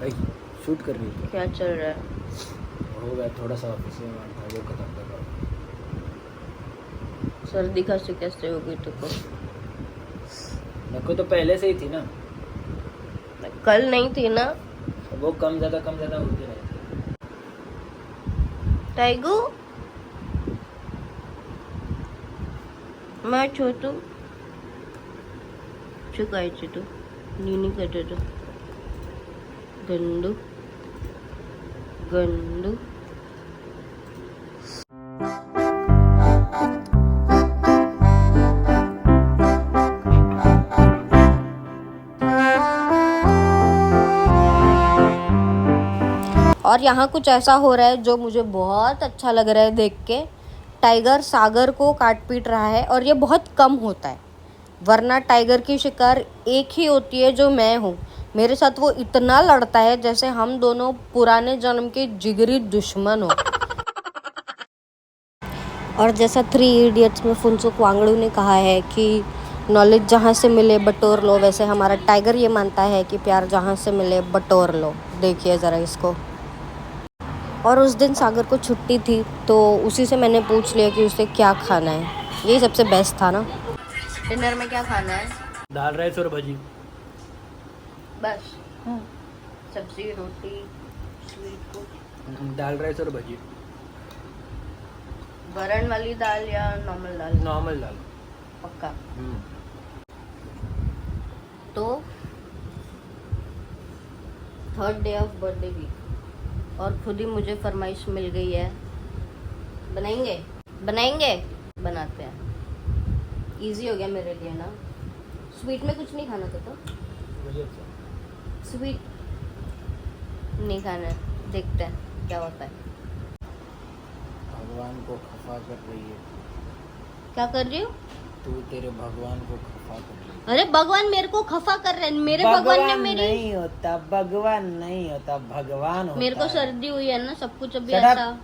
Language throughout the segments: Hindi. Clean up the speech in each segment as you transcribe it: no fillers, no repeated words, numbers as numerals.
भाई शूट कर रही है। क्या चल रहा है? हो गया थोड़ा सा ऑफिस में काम था वो खत्म कर रहा हूँ। सर्दी खांसी कैसे हो गई तुमको? मेरे को तो पहले से ही थी ना, कल नहीं थी ना? वो कम ज़्यादा होती रहती है। टाइगू मैं छोटू चुकायची तू नीनी करते तो गंडू गंडू और यहाँ कुछ ऐसा हो रहा है जो मुझे बहुत अच्छा लग रहा है देख के। टाइगर सागर को काट पीट रहा है और ये बहुत कम होता है, वरना टाइगर की शिकार एक ही होती है जो मैं हूँ। मेरे साथ वो इतना लड़ता है जैसे हम दोनों पुराने जन्म के जिगरी दुश्मन हो। और जैसा 3 इडियट्स में फुनसुक वांगड़ू ने कहा है कि नॉलेज जहाँ से मिले बटोर लो, वैसे हमारा टाइगर ये मानता है कि प्यार जहाँ से मिले बटोर लो। देखिए ज़रा इसको। और उस दिन सागर को छुट्टी थी तो उसी से मैंने पूछ लिया कि उसे क्या खाना है। यही सबसे बेस्ट था ना। डिनर में क्या खाना है? दाल राइस और भजी बस? सब्जी रोटी स्वीट कुछ? दाल राइस और भजी। वरण वाली दाल या नॉर्मल दाल? नॉर्मल दाल। पक्का? तो 3rd day of birthday week और खुद ही मुझे फरमाइश मिल गई है। बनाएंगे बनाते हैं। इजी हो गया मेरे लिए ना। स्वीट में कुछ नहीं खाना था तो? स्वीट नहीं खाना है, देखते हैं क्या होता है। भगवान को खफा कर रही है। क्या कर रही हो? तू तेरे भगवान को खफा कर रही है। अरे भगवान मेरे को खफा कर रहे हैं। मेरे भगवान ने मेरी नहीं होता, भगवान नहीं होता, भगवान होता मेरे को है। सर्दी हुई है ना, सब कुछ अभी Shut up. ऐसा।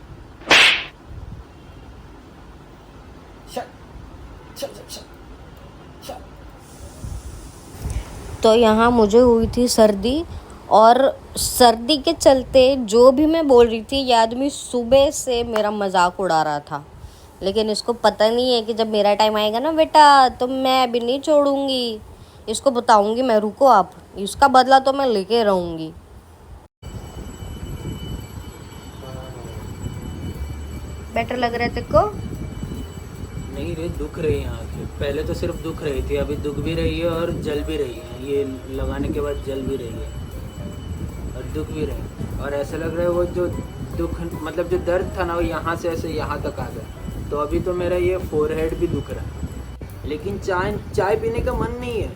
तो यहाँ मुझे हुई थी सर्दी और सर्दी के चलते जो भी मैं बोल रही थी ये आदमी सुबह से मेरा मजाक उड़ा रहा था। लेकिन इसको पता नहीं है कि जब मेरा टाइम आएगा ना बेटा तो मैं अभी नहीं छोड़ूंगी। इसको बताऊंगी मैं, रुको आप, इसका बदला तो मैं लेके रहूंगी। बेटर लग रहा है तेरे को? नहीं रे, दुख रही है आंखें। पहले तो सिर्फ दुख रही थी, अभी दुख भी रही है और जल भी रही है। ये लगाने के बाद जल भी रही है और दुख भी रही है। और ऐसा लग रहा है वो जो दुख मतलब जो दर्द था ना वो यहाँ से ऐसे यहाँ तक आ गया। तो अभी तो मेरा ये फोरहेड भी दुख रहा है, लेकिन चाय पीने का मन नहीं है।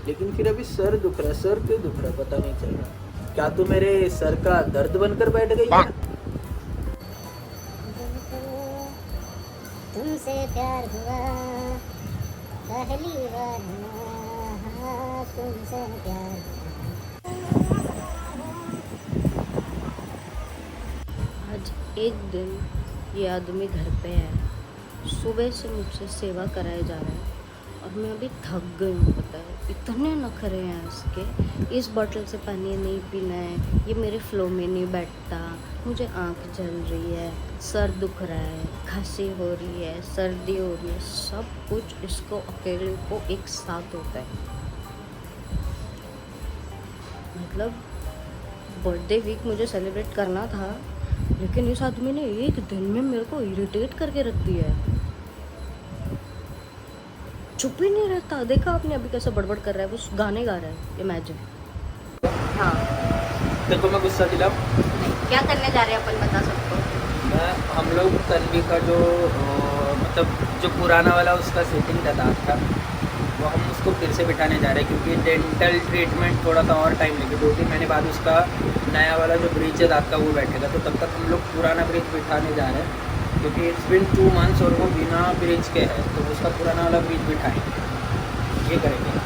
लेकिन फिर अभी सर दुख रहा है। सर क्यों दुख रहा है पता नहीं चल रहा। क्या तू मेरे सर का दर्द बनकर बैठ गई है? तुमसे प्यार हुआ पहली बार हुआ, तुमसे प्यार आज एक दिन ये आदमी घर पे है, सुबह से मुझसे सेवा कराए जा रहा है और मैं अभी थक गई हूँ। पता है इतने नखरे हैं इसके। इस बोतल से पानी नहीं पीना है, ये मेरे फ्लो में नहीं बैठता, मुझे आँख जल रही है, सर दुख रहा है, खांसी हो रही है, सर्दी हो रही है, सब कुछ इसको अकेले को एक साथ होता है। मतलब बर्थडे वीक मुझे सेलिब्रेट करना था, लेकिन इस आदमी ने एक दिन में मेरे को इरिटेट करके रख दिया है। चुप ही नहीं रहता। देखा आपने अभी कैसे बड़बड़ कर रहा है, वो गाने गा रहा है, इमेजिन। हाँ देखो मैं गुस्सा दिलाऊं? क्या करने जा रहे हैं अपन, बता सकते हो? हम लोग तन्वी का जो मतलब जो पुराना वाला उसका सेटिंग था दांत का, वो हम उसको फिर से बिठाने जा रहे हैं क्योंकि डेंटल ट्रीटमेंट थोड़ा सा और टाइम लेगा। 2-3 महीने बाद उसका नया वाला जो ब्रिज है दांत का वो बैठेगा। तो तब तक हम लोग पुराना ब्रिज बिठाने जा रहे हैं क्योंकि इट्स बिन 2 मंथ्स और वो बिना ब्रिज के है। तो उसका पुराना वाला ब्रिज बिठाएंगे, ये करेंगे।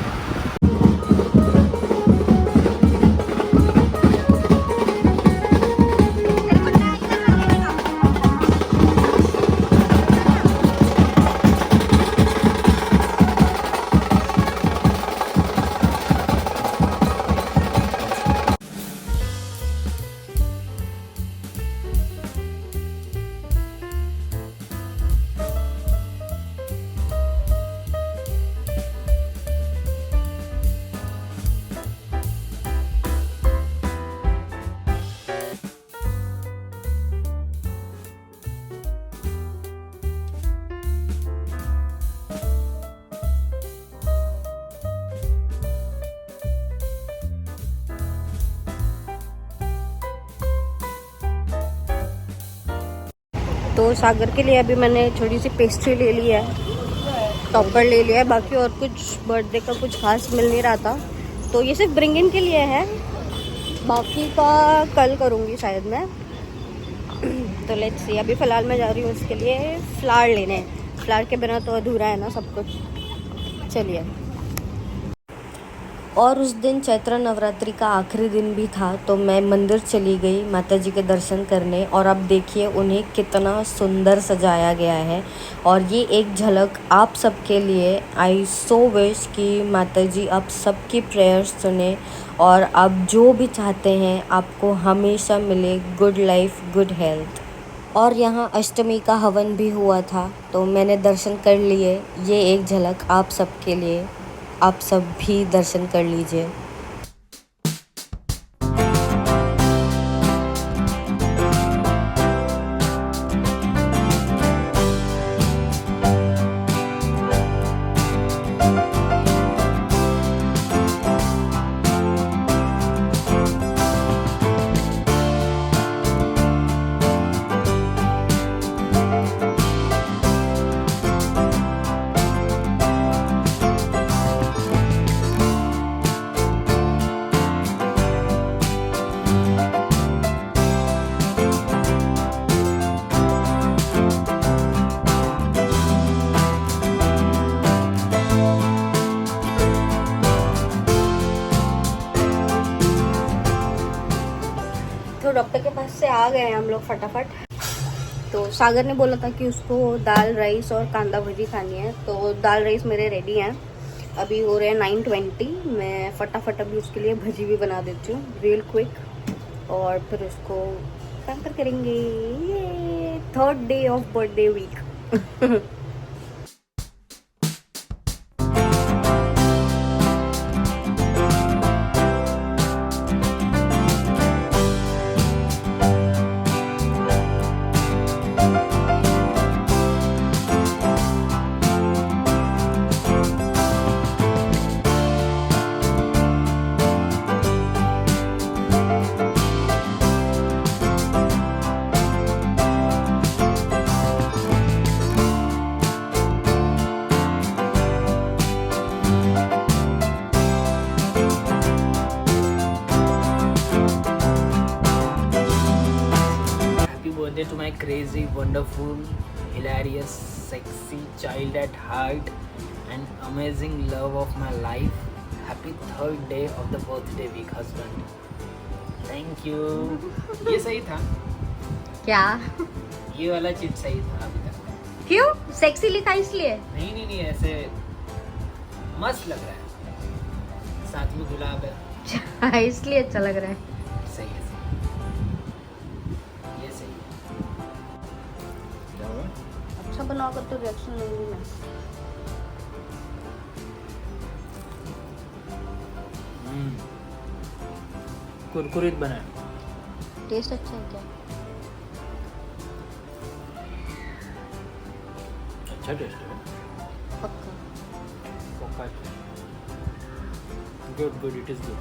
तो सागर के लिए अभी मैंने थोड़ी सी पेस्ट्री ले ली है, टॉपर ले लिया है, बाकी और कुछ बर्थडे का कुछ खास मिल नहीं रहा था, तो ये सिर्फ ब्रिंग इन के लिए है, बाकी का कल करूँगी शायद मैं। तो लेट्स सी, अभी फ़िलहाल मैं जा रही हूँ उसके लिए फ्लावर लेने। फ्लावर के बिना तो अधूरा है ना सब कुछ। चलिए। और उस दिन चैत्र नवरात्रि का आखिरी दिन भी था, तो मैं मंदिर चली गई माता जी के दर्शन करने। और अब देखिए उन्हें कितना सुंदर सजाया गया है, और ये एक झलक आप सबके लिए। आई सो विश कि माता जी आप सबकी प्रेयर्स सुने, और आप जो भी चाहते हैं आपको हमेशा मिले, गुड लाइफ, गुड हेल्थ। और यहाँ अष्टमी का हवन भी हुआ था, तो मैंने दर्शन कर लिए। ये एक झलक आप सबके लिए, आप सब भी दर्शन कर लीजिए। तो डॉक्टर के पास से आ गए हैं हम लोग फटाफट। तो सागर ने बोला था कि उसको दाल राइस और कांदा भजी खानी है, तो दाल राइस मेरे रेडी हैं। अभी हो रहे हैं 9:20। मैं फटाफट अभी उसके लिए भजी भी बना देती हूँ रियल क्विक, और फिर उसको पैम्पर करेंगे। ये 3rd day of birthday week. To my crazy, wonderful, hilarious, sexy child at heart and amazing love of my life. Happy 3rd day of the birthday week, husband. Thank you. ये सही था, क्या? ये वाला चीज सही था अभी तक। क्यों? सेक्सी लिखा इसलिए? नहीं, ऐसे मस्त लग रहा है, साथ में गुलाब है। इसलिए अच्छा लग रहा है। सही है, ये सही है। क्या हुआ? अच्छा बनाकर तो रिएक्शन लूंगी मैं। कुरकुरीत बना है। टेस्ट अच्छा है क्या? अच्छा टेस्ट है। पक्का। Good, it is good.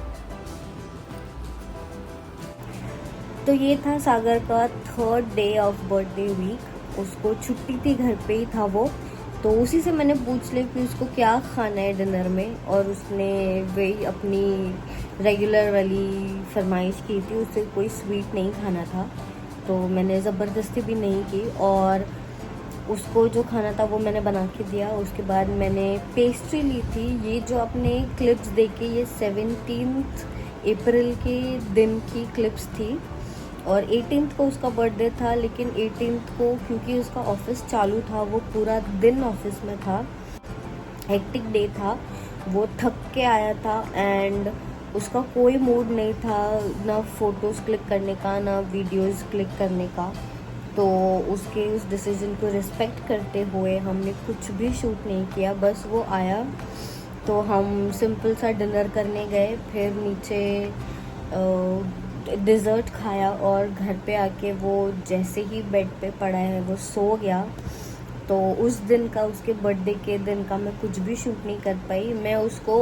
तो ये था सागर का 3rd day of birthday week. उसको छुट्टी थी, घर पे ही था वो, तो उसी से मैंने पूछ लिया कि उसको क्या खाना है डिनर में, और उसने वही अपनी रेगुलर वाली फरमाइश की थी। उससे कोई स्वीट नहीं खाना था, तो मैंने ज़बरदस्ती भी नहीं की, और उसको जो खाना था वो मैंने बना के दिया। उसके बाद मैंने पेस्ट्री ली थी। ये जो आपने क्लिप्स देखे, ये 17 अप्रैल के दिन की क्लिप्स थी, और 18 को उसका बर्थडे था, लेकिन 18 को क्योंकि उसका ऑफिस चालू था, वो पूरा दिन ऑफिस में था, हेक्टिक डे था, वो थक के आया था, एंड उसका कोई मूड नहीं था ना फ़ोटोज़ क्लिक करने का ना वीडियोज़ क्लिक करने का। तो उसके उस डिसीजन को रिस्पेक्ट करते हुए हमने कुछ भी शूट नहीं किया। बस वो आया तो हम सिंपल सा डिनर करने गए, फिर नीचे डिज़र्ट खाया, और घर पे आके वो जैसे ही बेड पे पड़ा है वो सो गया। तो उस दिन का, उसके बर्थडे के दिन का मैं कुछ भी शूट नहीं कर पाई। मैं उसको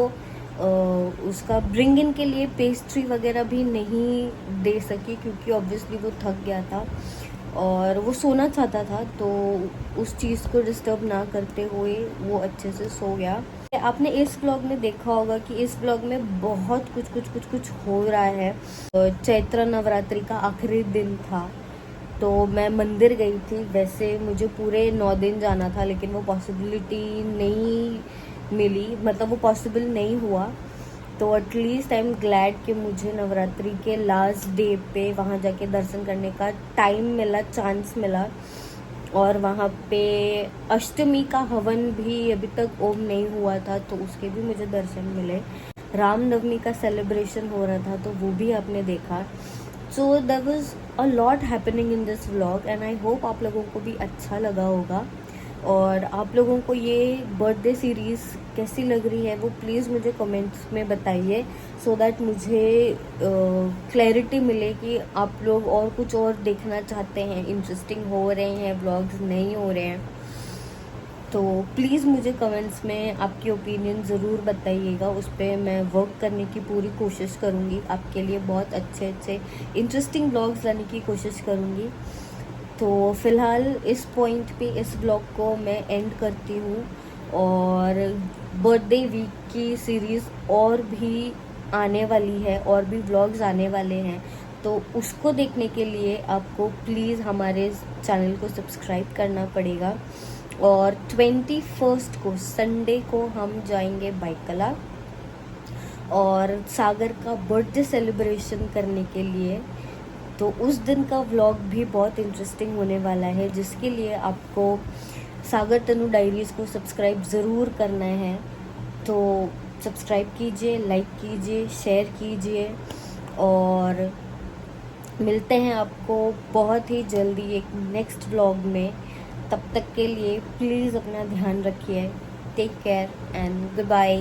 उसका ब्रिंग इन के लिए पेस्ट्री वगैरह भी नहीं दे सकी, क्योंकि ऑब्वियसली वो थक गया था। और वो सोना चाहता था, तो उस चीज़ को डिस्टर्ब ना करते हुए वो अच्छे से सो गया। आपने इस व्लॉग में देखा होगा कि इस व्लॉग में बहुत कुछ हो रहा है। चैत्र नवरात्रि का आखिरी दिन था, तो मैं मंदिर गई थी। वैसे मुझे पूरे 9 दिन जाना था, लेकिन वो पॉसिबिलिटी नहीं मिली, मतलब वो पॉसिबल नहीं हुआ। तो एटलीस्ट आई एम ग्लैड कि मुझे नवरात्रि के लास्ट डे पे वहाँ जाके दर्शन करने का टाइम मिला, चांस मिला। और वहाँ पे अष्टमी का हवन भी अभी तक ओम नहीं हुआ था, तो उसके भी मुझे दर्शन मिले। रामनवमी का सेलिब्रेशन हो रहा था, तो वो भी आपने देखा। So there was a lot happening in this vlog and I hope आप लोगों को भी अच्छा लगा होगा। और आप लोगों को ये बर्थडे सीरीज़ कैसी लग रही है वो प्लीज़ मुझे कमेंट्स में बताइए, सो दैट मुझे क्लैरिटी मिले कि आप लोग और कुछ और देखना चाहते हैं, इंटरेस्टिंग हो रहे हैं व्लॉग्स, नहीं हो रहे हैं। तो प्लीज़ मुझे कमेंट्स में आपकी ओपिनियन ज़रूर बताइएगा, उस पर मैं वर्क करने की पूरी कोशिश करूँगी। आपके लिए बहुत अच्छे इंटरेस्टिंग व्लॉग्स लाने की कोशिश करूँगी। तो फ़िलहाल इस पॉइंट पे इस ब्लॉग को मैं एंड करती हूँ। और बर्थडे वीक की सीरीज़ और भी आने वाली है, और भी व्लॉग्स आने वाले हैं, तो उसको देखने के लिए आपको प्लीज़ हमारे चैनल को सब्सक्राइब करना पड़ेगा। और 21 को संडे को हम जाएंगे बाइकला और सागर का बर्थडे सेलिब्रेशन करने के लिए। तो उस दिन का व्लॉग भी बहुत इंटरेस्टिंग होने वाला है, जिसके लिए आपको सागर तनु डायरीज़ को सब्सक्राइब ज़रूर करना है। तो सब्सक्राइब कीजिए, लाइक कीजिए, शेयर कीजिए, और मिलते हैं आपको बहुत ही जल्दी एक नेक्स्ट व्लॉग में। तब तक के लिए प्लीज़ अपना ध्यान रखिए। Take care and good bye.